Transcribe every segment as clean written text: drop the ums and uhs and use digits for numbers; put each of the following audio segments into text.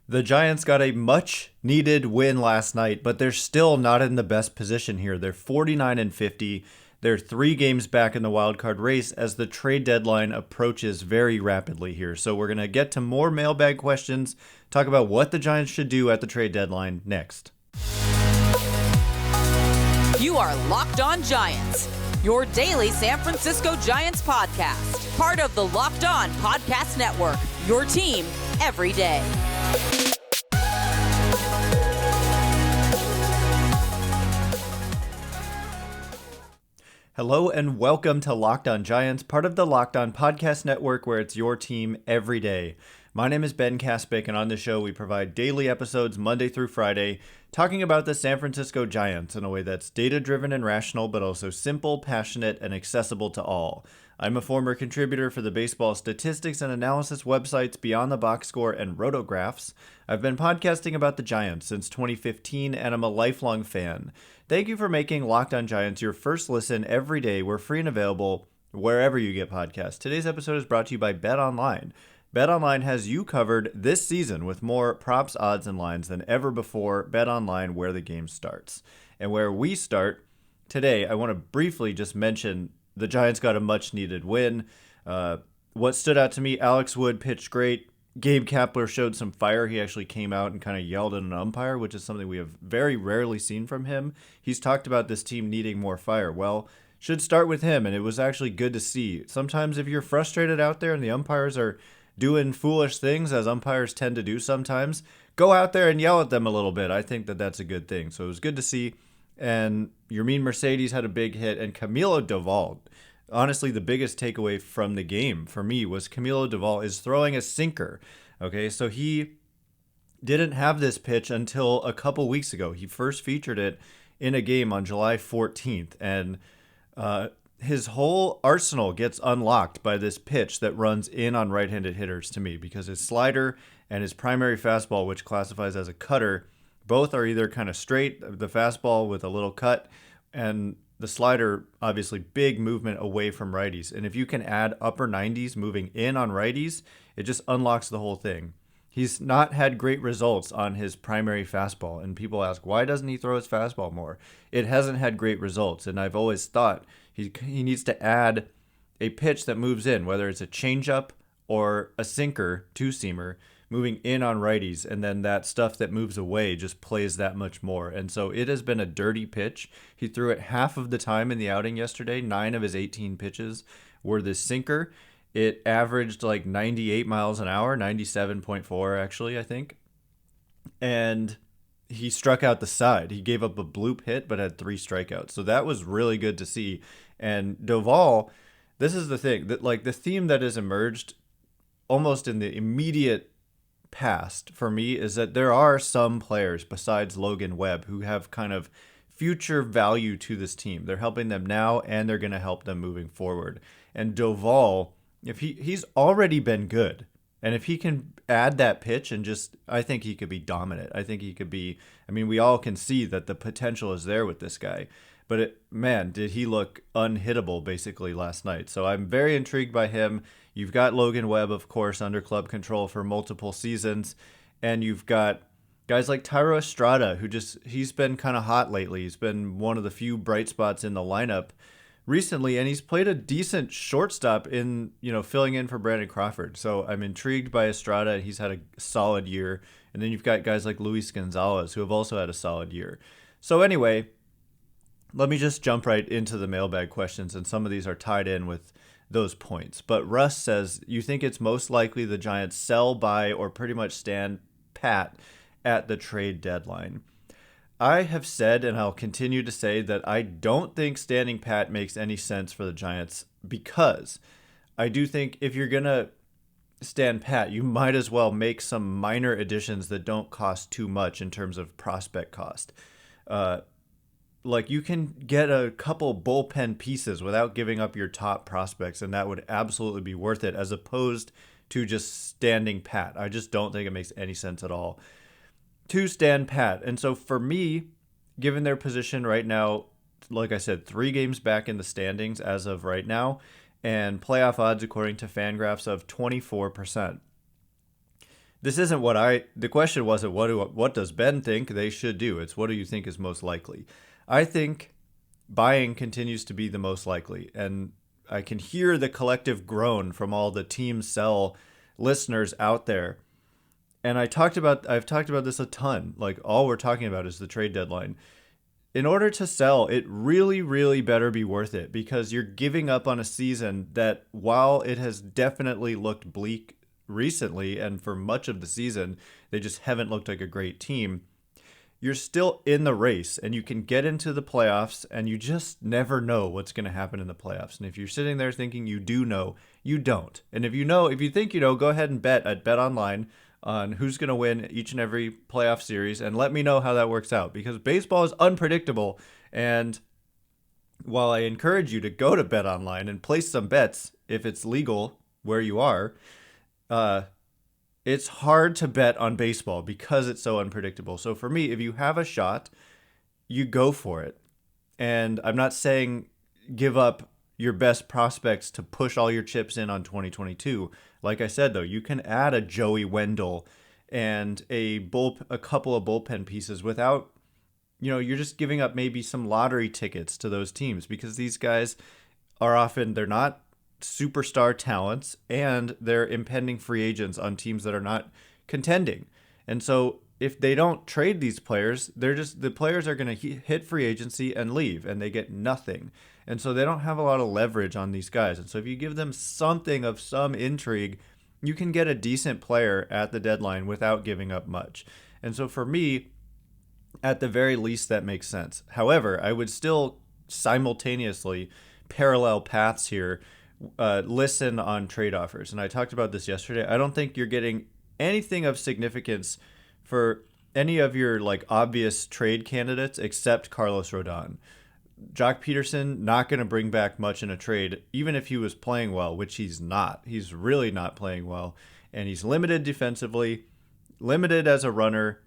The Giants got a much needed win last night, but they're still not in the best position here. They're 49-50. They're 3 games back in the wild card race as the trade deadline approaches very rapidly here. So we're going to get to more mailbag questions, talk about what the Giants should do at the trade deadline next. You are Locked On Giants, your daily San Francisco Giants podcast. Part of the Locked On Podcast Network, your team every day. Hello and welcome to Locked On Giants, part of the Locked On Podcast Network, where it's your team every day. My name is Ben Kaspick, and on the show we provide daily episodes Monday through Friday, talking about the San Francisco Giants in a way that's data-driven and rational, but also simple, passionate, and accessible to all. I'm a former contributor for the baseball statistics and analysis websites Beyond the Box Score and Rotographs. I've been podcasting about the Giants since 2015, and I'm a lifelong fan. Thank you for making Locked On Giants your first listen every day. We're free and available wherever you get podcasts. Today's episode is brought to you by BetOnline. BetOnline has you covered this season with more props, odds, and lines than ever before. BetOnline, where the game starts. And where we start today, I want to briefly just mention the Giants got a much-needed win. What stood out to me, Alex Wood pitched great. Gabe Kapler showed some fire. He actually came out and kind of yelled at an umpire, which is something we have very rarely seen from him. He's talked about this team needing more fire. Well, should start with him, and it was actually good to see. Sometimes if you're frustrated out there and the umpires are doing foolish things, as umpires tend to do sometimes, go out there and yell at them a little bit. I think that that's a good thing. So it was good to see. And Yermin Mercedes had a big hit, and Camilo Doval. Honestly, the biggest takeaway from the game for me was Camilo Doval is throwing a sinker. Okay, so he didn't have this pitch until a couple weeks ago. He first featured it in a game on July 14th, and his whole arsenal gets unlocked by this pitch that runs in on right-handed hitters to me, because his slider and his primary fastball, which classifies as a cutter, both are either kind of straight, the fastball with a little cut, and the slider, obviously big movement away from righties. And if you can add upper 90s moving in on righties, it just unlocks the whole thing. He's not had great results on his primary fastball, and people ask, why doesn't he throw his fastball more? It hasn't had great results, and I've always thought he needs to add a pitch that moves in, whether it's a changeup or a sinker, two-seamer, moving in on righties, and then that stuff that moves away just plays that much more. And so it has been a dirty pitch. He threw it half of the time in the outing yesterday. 9 of his 18 pitches were this sinker. It averaged like 98 miles an hour, 97.4 actually, I think. And he struck out the side. He gave up a bloop hit, but had 3 strikeouts. So that was really good to see. And Doval, this is the thing, that like the theme that has emerged almost in the immediate past for me is that there are some players besides Logan Webb who have kind of future value to this team. They're helping them now, and they're going to help them moving forward. And Doval, if he's already been good, and if he can add that pitch and just, I think he could be dominant. I think he could be, I mean, we all can see that the potential is there with this guy. But man, did he look unhittable basically last night. So I'm very intrigued by him. You've got Logan Webb, of course, under club control for multiple seasons. And you've got guys like Thairo Estrada, he's been kind of hot lately. He's been one of the few bright spots in the lineup recently, and he's played a decent shortstop in, filling in for Brandon Crawford. So I'm intrigued by Estrada. He's had a solid year. And then you've got guys like Luis Gonzalez, who have also had a solid year. So anyway, let me just jump right into the mailbag questions, and some of these are tied in with those points. But Russ says, you think it's most likely the Giants sell, buy, or pretty much stand pat at the trade deadline? I have said, and I'll continue to say, that I don't think standing pat makes any sense for the Giants, because I do think if you're going to stand pat, you might as well make some minor additions that don't cost too much in terms of prospect cost. Like, you can get a couple bullpen pieces without giving up your top prospects, and that would absolutely be worth it, as opposed to just standing pat. I just don't think it makes any sense at all to stand pat. And so for me, given their position right now, like I said, 3 games back in the standings as of right now, and playoff odds according to FanGraphs of 24%. this isn't the question wasn't what does Ben think they should do? It's what do you think is most likely? I think buying continues to be the most likely. And I can hear the collective groan from all the team sell listeners out there. And I've talked about this a ton. Like, all we're talking about is the trade deadline. In order to sell, it really, really better be worth it, because you're giving up on a season that, while it has definitely looked bleak recently and for much of the season, they just haven't looked like a great team. You're still in the race and you can get into the playoffs, and you just never know what's going to happen in the playoffs. And if you're sitting there thinking you do know, you don't. And if you think you know, go ahead and bet at BetOnline on who's going to win each and every playoff series, and let me know how that works out, because baseball is unpredictable. And while I encourage you to go to BetOnline and place some bets if it's legal where you are, it's hard to bet on baseball because it's so unpredictable. So for me, if you have a shot, you go for it. And I'm not saying give up your best prospects to push all your chips in on 2022. Like I said, though, you can add a Joey Wendell and a couple of bullpen pieces without, you're just giving up maybe some lottery tickets to those teams, because these guys they're not superstar talents, and they're impending free agents on teams that are not contending. And so if they don't trade these players, the players are going to hit free agency and leave, and they get nothing. And so they don't have a lot of leverage on these guys. And so if you give them something of some intrigue, you can get a decent player at the deadline without giving up much. And so for me, at the very least, that makes sense. However, I would still simultaneously parallel paths here, listen on trade offers. And I talked about this yesterday. I don't think you're getting anything of significance for any of your obvious trade candidates except Carlos Rodón. Jock Peterson, not going to bring back much in a trade, even if he was playing well, which he's not. He's really not playing well. And he's limited defensively, limited as a runner,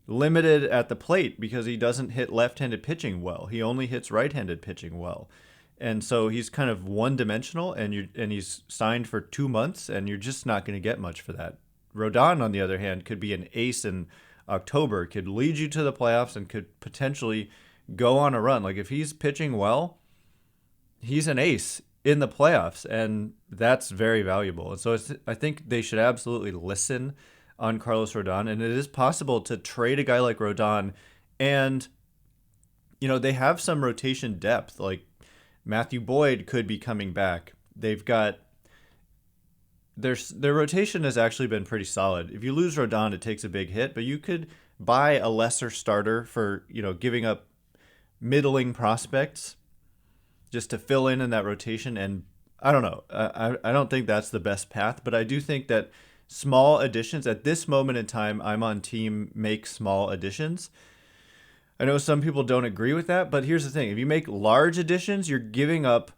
limited at the plate because he doesn't hit left-handed pitching well. He only hits right-handed pitching well. And so he's kind of one-dimensional, and he's signed for 2 months, and you're just not going to get much for that. Rodón, on the other hand, could be an ace in October, could lead you to the playoffs, and could potentially go on a run. Like, if he's pitching well, he's an ace in the playoffs, and that's very valuable. And so I think they should absolutely listen on Carlos Rodón, and it is possible to trade a guy like Rodón, and they have some rotation depth. Like, Matthew Boyd could be coming back. They've got their rotation has actually been pretty solid. If you lose Rodón, it takes a big hit, but you could buy a lesser starter for giving up middling prospects just to fill in that rotation. And I don't know. I don't think that's the best path, but I do think that small additions at this moment in time, I'm on team make small additions. I know some people don't agree with that, but here's the thing. If you make large additions, you're giving up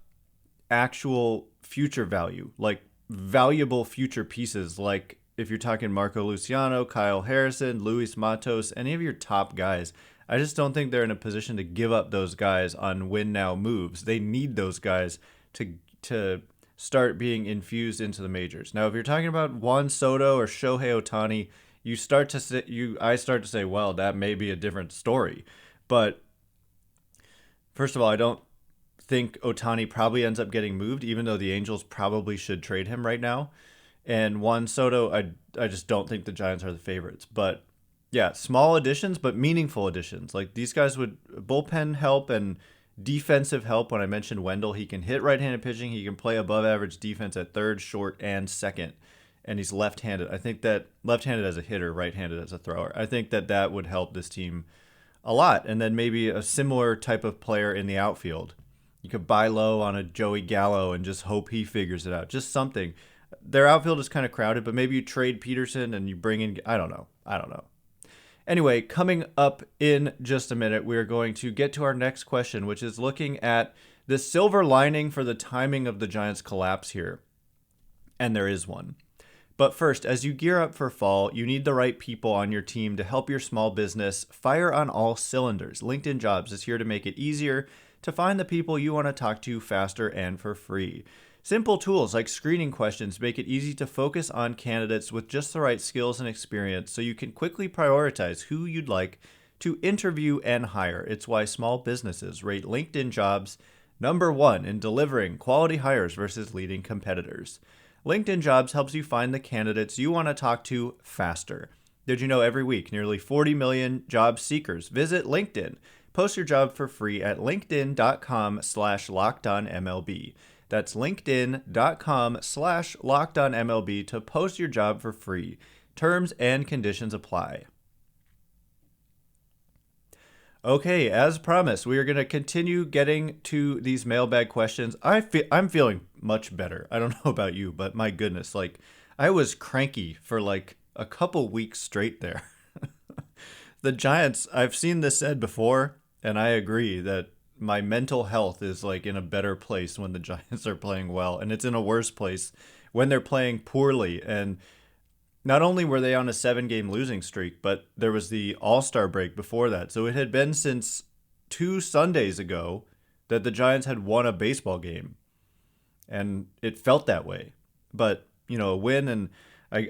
actual future value, like valuable future pieces. Like if you're talking Marco Luciano, Kyle Harrison, Luis Matos, any of your top guys, I just don't think they're in a position to give up those guys on win now moves. They need those guys to start being infused into the majors. Now, if you're talking about Juan Soto or Shohei Ohtani, I start to say, well, that may be a different story. But first of all, I don't think Ohtani probably ends up getting moved, even though the Angels probably should trade him right now. And Juan Soto, I just don't think the Giants are the favorites. But yeah, small additions, but meaningful additions. Like, these guys would bullpen help and defensive help. When I mentioned Wendell, he can hit right-handed pitching. He can play above average defense at third, short, and second. And he's left-handed. I think that left-handed as a hitter, right-handed as a thrower. I think that would help this team a lot. And then maybe a similar type of player in the outfield. You could buy low on a Joey Gallo and just hope he figures it out. Just something. Their outfield is kind of crowded, but maybe you trade Peterson and you bring in, I don't know. Anyway, coming up in just a minute, we're going to get to our next question, which is looking at the silver lining for the timing of the Giants' collapse here. And there is one. But first, as you gear up for fall, you need the right people on your team to help your small business fire on all cylinders. LinkedIn Jobs is here to make it easier to find the people you want to talk to faster and for free. Simple tools like screening questions make it easy to focus on candidates with just the right skills and experience so you can quickly prioritize who you'd like to interview and hire. It's why small businesses rate LinkedIn Jobs #1 in delivering quality hires versus leading competitors. LinkedIn Jobs helps you find the candidates you want to talk to faster. Did you know every week nearly 40 million job seekers visit LinkedIn? Post your job for free at linkedin.com/lockedonmlb. That's linkedin.com/lockedonmlb to post your job for free. Terms and conditions apply. Okay, as promised, we are going to continue getting to these mailbag questions. I'm feeling much better. I don't know about you, but my goodness, like I was cranky for like a couple weeks straight there. The Giants, I've seen this said before, and I agree that my mental health is like in a better place when the Giants are playing well, and it's in a worse place when they're playing poorly. And not only were they on a 7-game losing streak, but there was the All-Star break before that. So it had been since 2 Sundays ago that the Giants had won a baseball game. And it felt that way. But, a win, and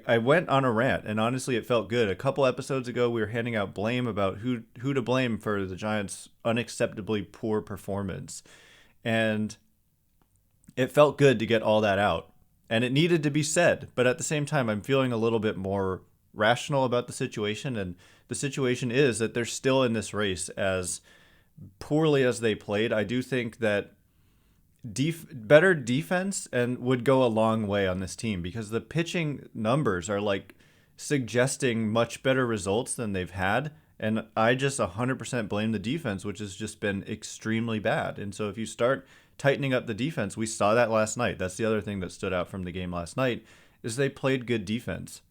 I went on a rant, and honestly, it felt good. A couple episodes ago, we were handing out blame about who to blame for the Giants' unacceptably poor performance. And it felt good to get all that out. And it needed to be said, but at the same time, I'm feeling a little bit more rational about the situation. And the situation is that they're still in this race. As poorly as they played, I do think that better defense and would go a long way on this team, because the pitching numbers are like suggesting much better results than they've had. And I just 100% blame the defense, which has just been extremely bad. And so if you start tightening up the defense, we saw that last night. That's the other thing that stood out from the game last night, is they played good defense.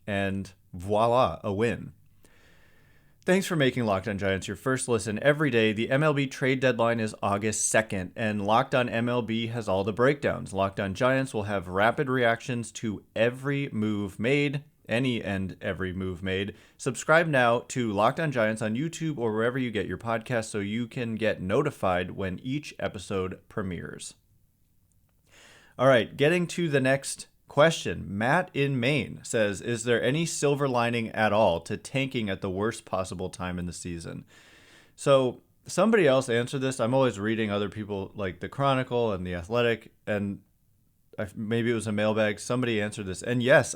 And voila, a win. Thanks for making Locked On Giants your first listen every day. The MLB trade deadline is August 2nd, and Locked On MLB has all the breakdowns. Locked On Giants will have rapid reactions to every move made, any and every move made. Subscribe now to Locked On Giants on YouTube or wherever you get your podcasts so you can get notified when each episode premieres. All right, getting to the next question. Matt in Maine says, is there any silver lining at all to tanking at the worst possible time in the season? So somebody else answered this. I'm always reading other people like the Chronicle and the Athletic, and maybe it was a Mailbag. Somebody answered this. And yes,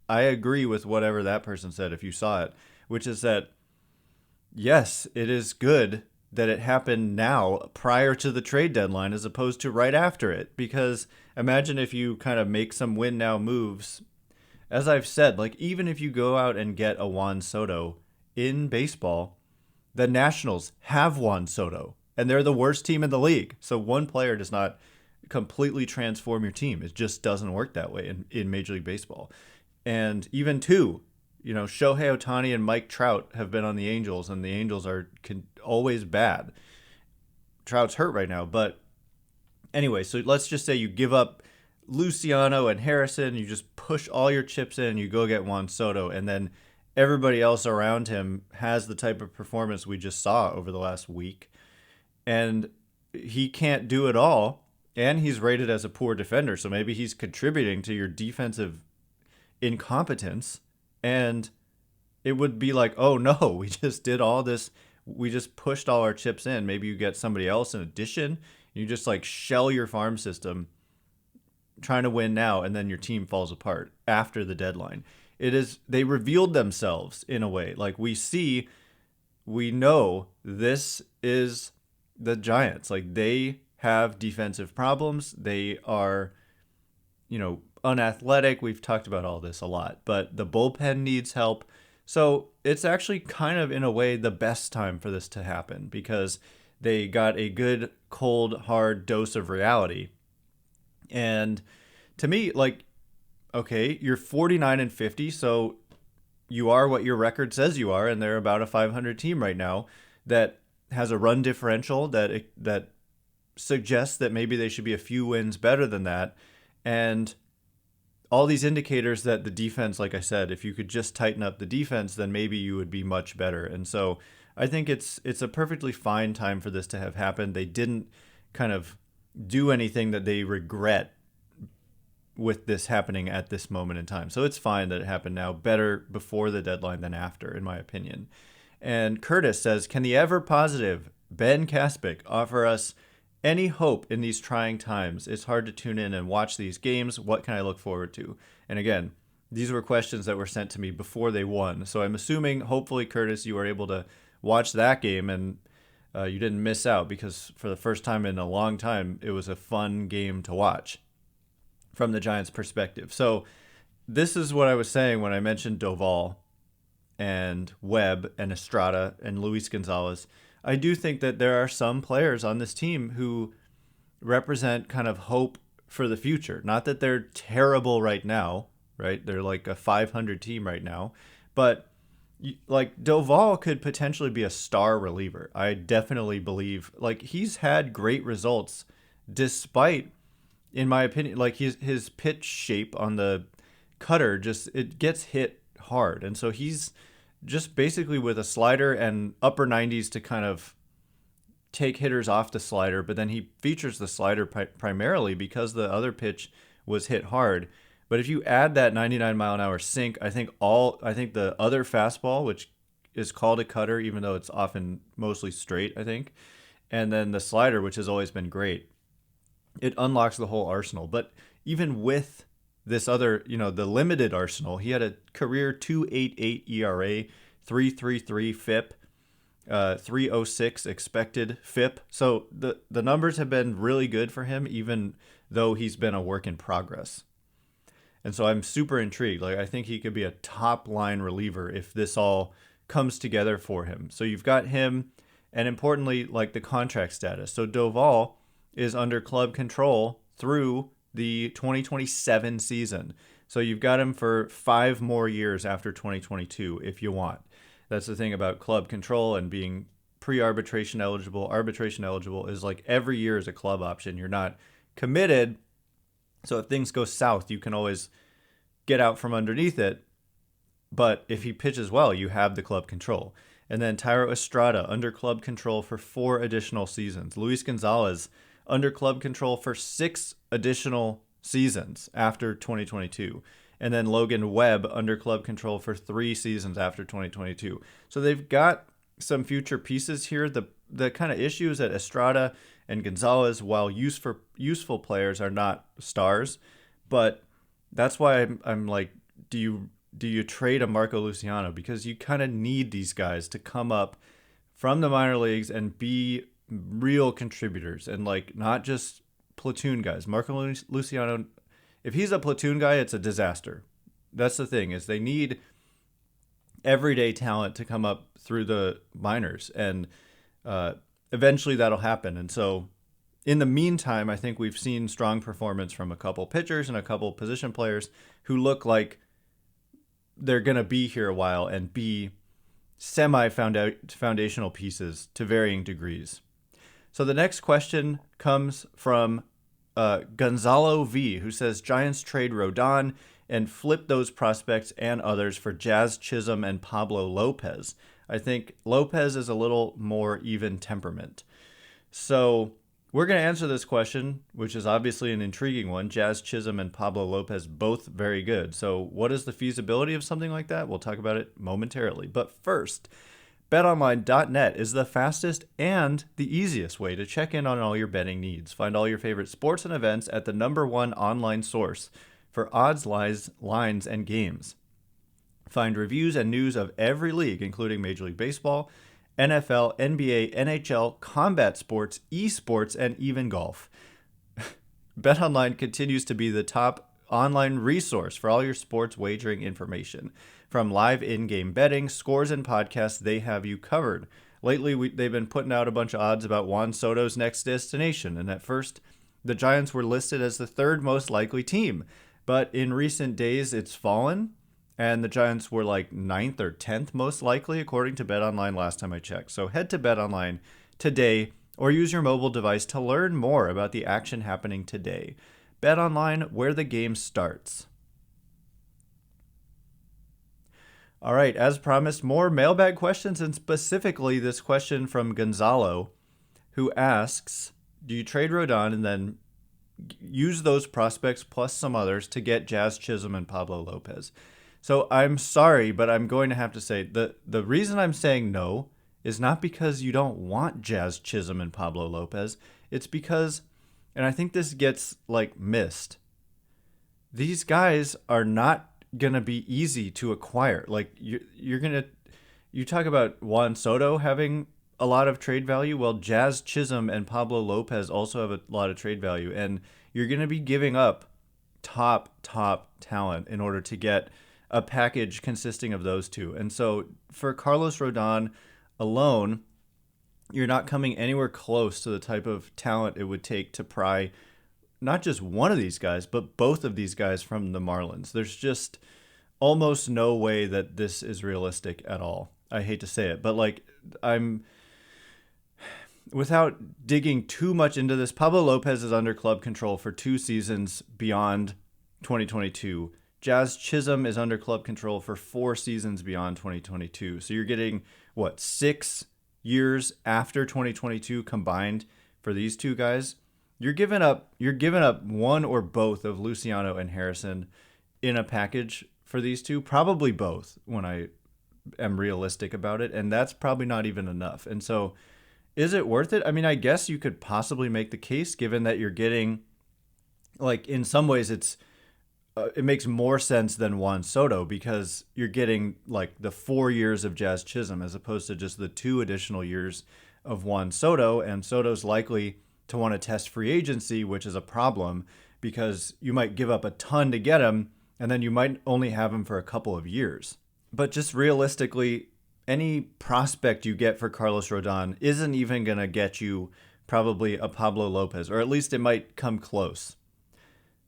I agree with whatever that person said, if you saw it, which is that, yes, it is good that it happened now prior to the trade deadline as opposed to right after it. Because imagine if you kind of make some win now moves. As I've said, like even if you go out and get a Juan Soto in baseball, the Nationals have Juan Soto and they're the worst team in the league. So one player does not completely transform your team. It just doesn't work that way in Major League Baseball. And even two, Shohei Ohtani and Mike Trout have been on the Angels, and the Angels are always bad. Trout's hurt right now, but anyway, so let's just say you give up Luciano and Harrison, you just push all your chips in, you go get Juan Soto, and then everybody else around him has the type of performance we just saw over the last week. And he can't do it all, and he's rated as a poor defender, so maybe he's contributing to your defensive incompetence. And it would be like, oh no, we just did all this. We just pushed all our chips in. Maybe you get somebody else in addition. You just like shell your farm system trying to win now, and then your team falls apart after the deadline. They revealed themselves in a way. Like we know this is the Giants. Like they have defensive problems. They are, unathletic. We've talked about all this a lot, but the bullpen needs help. So it's actually kind of in a way the best time for this to happen, because they got a good, cold, hard dose of reality. And to me, like, okay, you're 49-50, so you are what your record says you are, and they're about a 500 team right now that has a run differential that suggests that maybe they should be a few wins better than that. And all these indicators that the defense, like I said, if you could just tighten up the defense, then maybe you would be much better. And so I think it's a perfectly fine time for this to have happened. They didn't kind of do anything that they regret with this happening at this moment in time. So it's fine that it happened now. Better before the deadline than after, in my opinion. And Curtis says, can the ever positive Ben Kaspick offer us any hope in these trying times? It's hard to tune in and watch these games. What can I look forward to? And again, these were questions that were sent to me before they won. So I'm assuming, hopefully, Curtis, you were able to watch that game and you didn't miss out, because for the first time in a long time, it was a fun game to watch from the Giants' perspective. So this is what I was saying when I mentioned Doval and Webb and Estrada and Luis Gonzalez. I do think that there are some players on this team who represent kind of hope for the future. Not that they're terrible right now, right? They're like a 500 team right now. But like Doval could potentially be a star reliever. I definitely believe, like, he's had great results despite, in my opinion, like his pitch shape on the cutter, just it gets hit hard. And so he's just basically with a slider and upper 90s to kind of take hitters off the slider, but then he features the slider primarily because the other pitch was hit hard. But if you add that 99 mile an hour sink, I think the other fastball, which is called a cutter, even though it's often mostly straight, I think, and then the slider, which has always been great, it unlocks the whole arsenal. But even with this other, the limited arsenal, he had a career 2.88 ERA, 3.33 FIP, 3.06 expected FIP. So the numbers have been really good for him, even though he's been a work in progress. And so I'm super intrigued. Like, I think he could be a top line reliever if this all comes together for him. So you've got him, and importantly, like the contract status. So Doval is under club control through the 2027 season. So you've got him for 5 more years after 2022 if you want. That's the thing about club control and being pre-arbitration eligible. Arbitration eligible is like every year is a club option. You're not committed. So if things go south, you can always get out from underneath it. But if he pitches well, you have the club control. And then Thairo Estrada under club control for 4 additional seasons. Luis Gonzalez under club control for 6 additional seasons after 2022. And then Logan Webb under club control for 3 seasons after 2022. So they've got some future pieces here. The kind of issues that Estrada and Gonzalez, while useful players, are not stars. But that's why I'm like, do you trade a Marco Luciano? Because you kind of need these guys to come up from the minor leagues and be real contributors and like not just platoon guys. Marco Luciano, if he's a platoon guy, it's a disaster. That's the thing, is they need everyday talent to come up through the minors, and eventually that'll happen. And so in the meantime, I think we've seen strong performance from a couple pitchers and a couple position players who look like they're going to be here a while and be semi-foundational pieces to varying degrees. So the next question comes from Gonzalo V, who says, Giants trade Rodón and flip those prospects and others for Jazz Chisholm and Pablo Lopez. I think Lopez is a little more even temperament. So we're going to answer this question, which is obviously an intriguing one. Jazz Chisholm and Pablo Lopez, both very good. So what is the feasibility of something like that? We'll talk about it momentarily. But first, BetOnline.net is the fastest and the easiest way to check in on all your betting needs. Find all your favorite sports and events at the #1 online source for odds, lines, and games. Find reviews and news of every league, including Major League Baseball, NFL, NBA, NHL, combat sports, esports, and even golf. BetOnline continues to be the top online resource for all your sports wagering information. From live in-game betting, scores, and podcasts, they have you covered. Lately, they've been putting out a bunch of odds about Juan Soto's next destination, and at first, the Giants were listed as the 3rd most likely team. But in recent days, it's fallen, and the Giants were like 9th or 10th most likely, according to BetOnline last time I checked. So head to BetOnline today or use your mobile device to learn more about the action happening today. BetOnline, where the game starts. All right, as promised, more mailbag questions, and specifically this question from Gonzalo, who asks, do you trade Rodón and then use those prospects plus some others to get Jazz Chisholm and Pablo Lopez. So I'm sorry, but I'm going to have to say the reason I'm saying no is not because you don't want Jazz Chisholm and Pablo Lopez. It's because, and I think this gets like missed, these guys are not going to be easy to acquire. Like you talk about Juan Soto having a lot of trade value. Well, Jazz Chisholm and Pablo Lopez also have a lot of trade value, and you're going to be giving up top talent in order to get a package consisting of those two. And so for Carlos Rodón alone, you're not coming anywhere close to the type of talent it would take to pry not just one of these guys, but both of these guys from the Marlins. There's just almost no way that this is realistic at all. I hate to say it, but like without digging too much into this, Pablo Lopez is under club control for 2 seasons beyond 2022. Jazz Chisholm is under club control for 4 seasons beyond 2022. So you're getting, 6 years after 2022 combined for these two guys? You're giving up one or both of Luciano and Harrison in a package for these two, probably both when I am realistic about it, and that's probably not even enough. And so is it worth it? I mean, I guess you could possibly make the case given that you're getting, like, in some ways it makes more sense than Juan Soto because you're getting like the 4 years of Jazz Chisholm as opposed to just the 2 additional years of Juan Soto, and Soto's likely to want to test free agency, which is a problem because you might give up a ton to get him and then you might only have him for a couple of years. But just realistically, any prospect you get for Carlos Rodón isn't even going to get you probably a Pablo Lopez, or at least it might come close.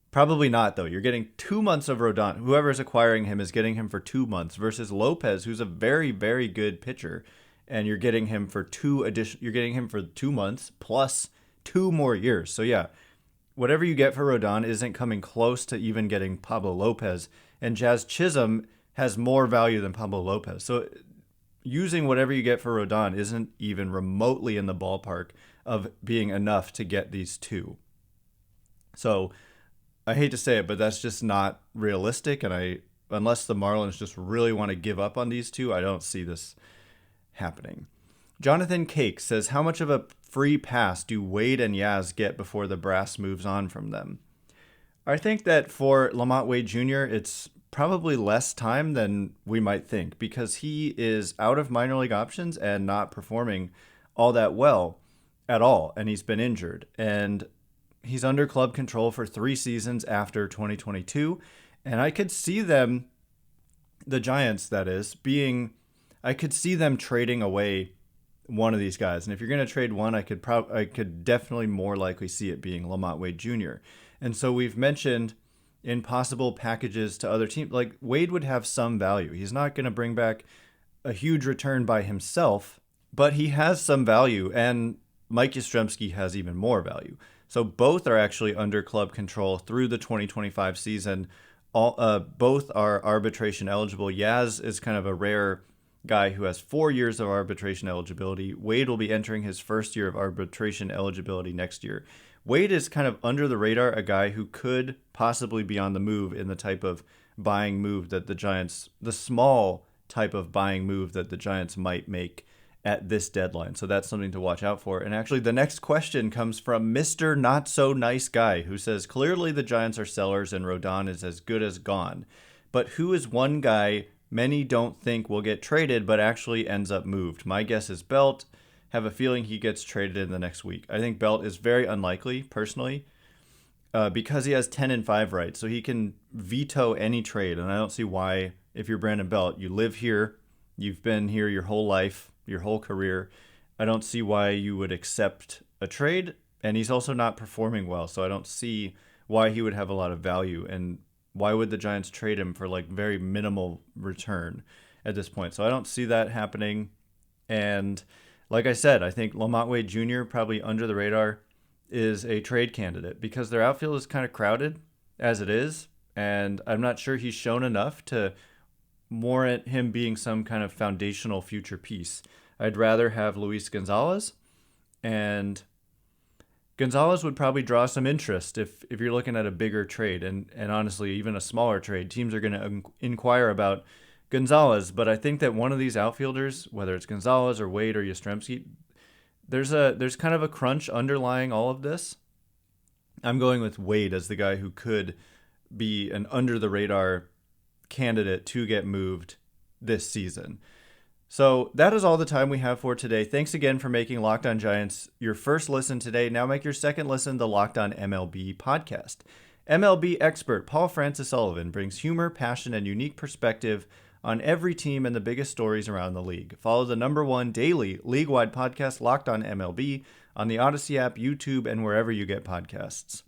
Probably not, though. You're getting 2 months of Rodón. Whoever's acquiring him is getting him for 2 months versus Lopez, who's a very, very good pitcher, and you're getting him for 2 months plus 2 more years. So yeah, whatever you get for Rodón isn't coming close to even getting Pablo Lopez, and Jazz Chisholm has more value than Pablo Lopez. So using whatever you get for Rodón isn't even remotely in the ballpark of being enough to get these two. So I hate to say it, but that's just not realistic. And unless the Marlins just really want to give up on these two, I don't see this happening. Jonathan Cake says, how much of a free pass do Wade and Yaz get before the brass moves on from them? I think that for LaMonte Wade Jr., it's probably less time than we might think because he is out of minor league options and not performing all that well at all. And he's been injured. And he's under club control for 3 seasons after 2022. And I could see them, the Giants, that is, I could see them trading away one of these guys. And if you're going to trade one, I could definitely more likely see it being LaMonte Wade Jr. And so we've mentioned in possible packages to other teams, like Wade would have some value. He's not going to bring back a huge return by himself, but he has some value, and Mike Yastrzemski has even more value. So both are actually under club control through the 2025 season. Both are arbitration eligible. Yaz is kind of a rare guy who has 4 years of arbitration eligibility. Wade will be entering his first year of arbitration eligibility next year. Wade is kind of under the radar, a guy who could possibly be on the move in the type of buying move that the small type of buying move that the Giants might make at this deadline. So that's something to watch out for. And actually, the next question comes from Mr. Not So Nice Guy, who says, clearly the Giants are sellers and Rodón is as good as gone. But who is one guy many don't think will get traded but actually ends up moved? My guess is Belt. Have a feeling he gets traded in the next week. I think Belt is very unlikely, personally, because he has 10-5 rights. So he can veto any trade. And I don't see why, if you're Brandon Belt, you live here, you've been here your whole life, your whole career. I don't see why you would accept a trade. And he's also not performing well. So I don't see why he would have a lot of value. And why would the Giants trade him for like very minimal return at this point? So I don't see that happening. And like I said, I think LaMonte Wade Jr., probably under the radar, is a trade candidate because their outfield is kind of crowded as it is. And I'm not sure he's shown enough to warrant him being some kind of foundational future piece. I'd rather have Luis Gonzalez. And Gonzalez would probably draw some interest if you're looking at a bigger trade, and honestly, even a smaller trade. Teams are going to inquire about Gonzalez, but I think that one of these outfielders, whether it's Gonzalez or Wade or Yastrzemski, there's kind of a crunch underlying all of this. I'm going with Wade as the guy who could be an under-the-radar candidate to get moved this season. So that is all the time we have for today. Thanks again for making Locked On Giants your first listen today. Now make your second listen the Locked On MLB podcast. MLB expert Paul Francis Sullivan brings humor, passion, and unique perspective on every team and the biggest stories around the league. Follow the #1 daily league-wide podcast Locked On MLB on the Odyssey app, YouTube, and wherever you get podcasts.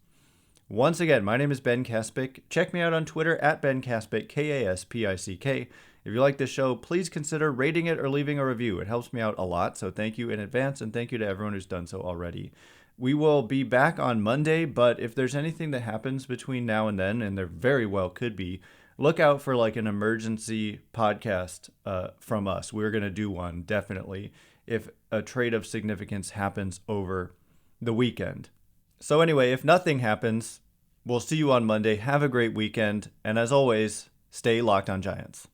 Once again, my name is Ben Kaspick. Check me out on Twitter at Ben Kaspick, Kaspick. If you like this show, please consider rating it or leaving a review. It helps me out a lot, so thank you in advance, and thank you to everyone who's done so already. We will be back on Monday, but if there's anything that happens between now and then, and there very well could be, look out for like an emergency podcast from us. We're going to do one, definitely, if a trade of significance happens over the weekend. So anyway, if nothing happens, we'll see you on Monday. Have a great weekend, and as always, stay Locked On Giants.